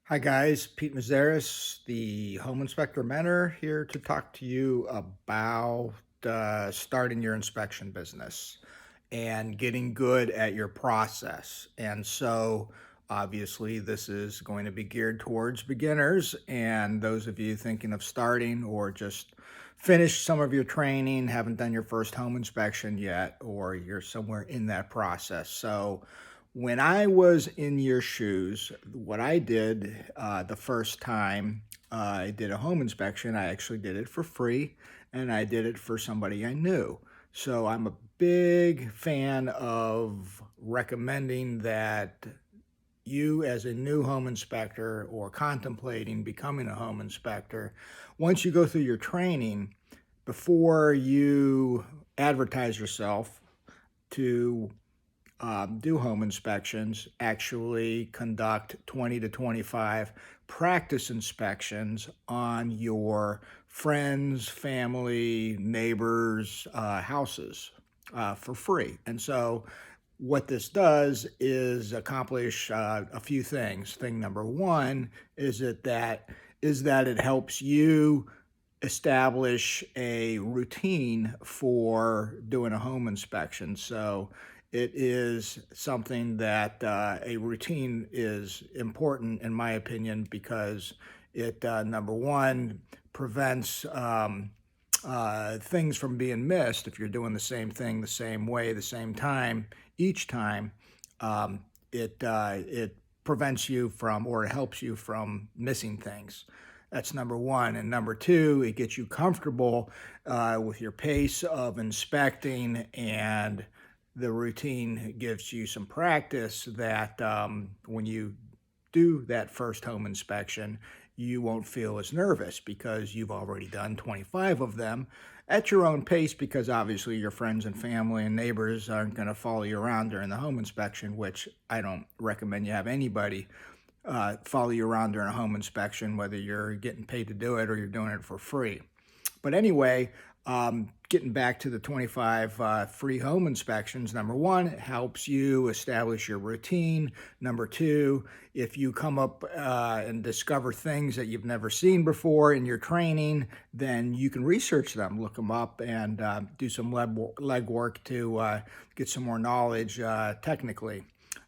Hi guys, Pete Mazaris, the home inspector mentor, here to talk to you about starting your inspection business and getting good at your process. And so, obviously, this is going to be geared towards beginners and those of you thinking of starting or just finished some of your training, haven't done your first home inspection yet, or you're somewhere in that process. So, when I was in your shoes, what I did the first time I did a home inspection, I actually did it for free and I did it for somebody I knew. So I'm a big fan of recommending that you, as a new home inspector or contemplating becoming a home inspector, once you go through your training, before you advertise yourself to do home inspections, actually conduct 20 to 25 practice inspections on your friends, family, neighbors' houses for free. And so, what this does is accomplish a few things. Thing number one is that it helps you establish a routine for doing a home inspection. So it is something that a routine is important, in my opinion, because it, number one, prevents things from being missed. If you're doing the same thing the same way, the same time, each time, it prevents you from, or it helps you from missing things. That's number one. And number two, it gets you comfortable with your pace of inspecting, and the routine gives you some practice that when you do that first home inspection, you won't feel as nervous because you've already done 25 of them at your own pace, because obviously your friends and family and neighbors aren't going to follow you around during the home inspection, which I don't recommend you have anybody follow you around during a home inspection, whether you're getting paid to do it or you're doing it for free. But anyway, getting back to the 25 free home inspections, number one, it helps you establish your routine. Number two, if you come up and discover things that you've never seen before in your training, then you can research them, look them up, and do some legwork to get some more knowledge technically.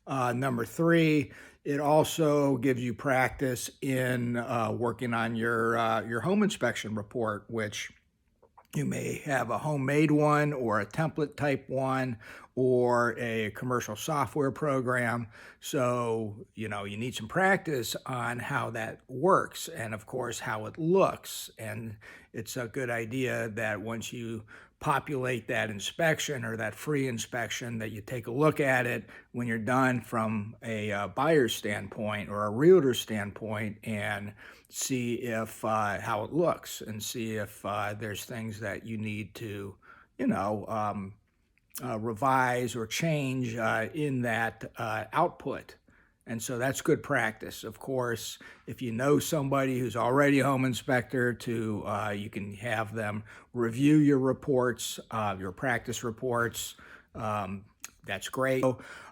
Number three, it also gives you practice in working on your home inspection report, which you may have a homemade one or a template type one or a commercial software program. So, you need some practice on how that works and, of course, how it looks. And it's a good idea that once you populate that inspection or that free inspection, that you take a look at it when you're done from a buyer's standpoint or a realtor standpoint, and see if how it looks, and see if there's things that you need to, you know, um, revise or change in that output. And so that's good practice. Of course, if you know somebody who's already a home inspector, you can have them review your reports, your practice reports. Um, that's great.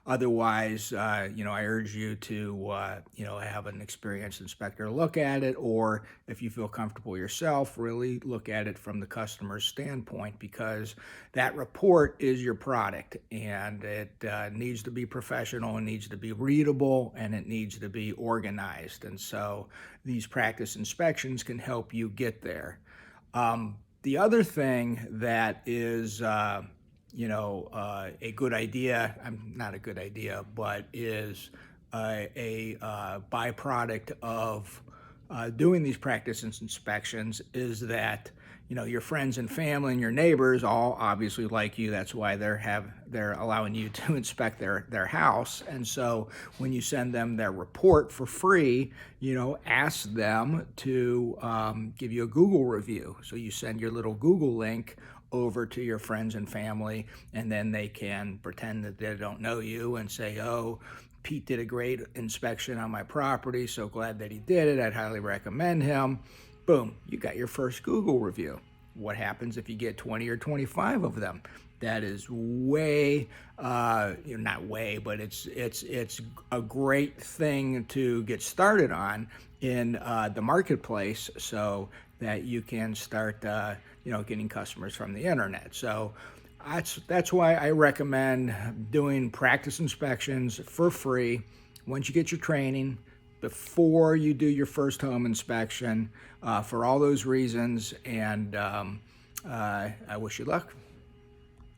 Otherwise, I urge you to, have an experienced inspector look at it, or if you feel comfortable yourself, really look at it from the customer's standpoint, because that report is your product, and it needs to be professional, it needs to be readable, and it needs to be organized. And so these practice inspections can help you get there. The other thing that is, a good idea, not a good idea, but is a byproduct of doing these practice inspections, is that your friends and family and your neighbors all obviously like you. That's why they're allowing you to inspect their house. And so when you send them their report for free, ask them to give you a Google review. So you send your little Google link over to your friends and family, and then they can pretend that they don't know you and say, "Oh, Pete did a great inspection on my property. So glad that he did it. I'd highly recommend him." Boom, you got your first Google review. What happens if you get 20 or 25 of them? that is way, not way, but it's a great thing to get started on in the marketplace, so that you can start, getting customers from the internet. So that's why I recommend doing practice inspections for free once you get your training, before you do your first home inspection, for all those reasons. And I wish you luck.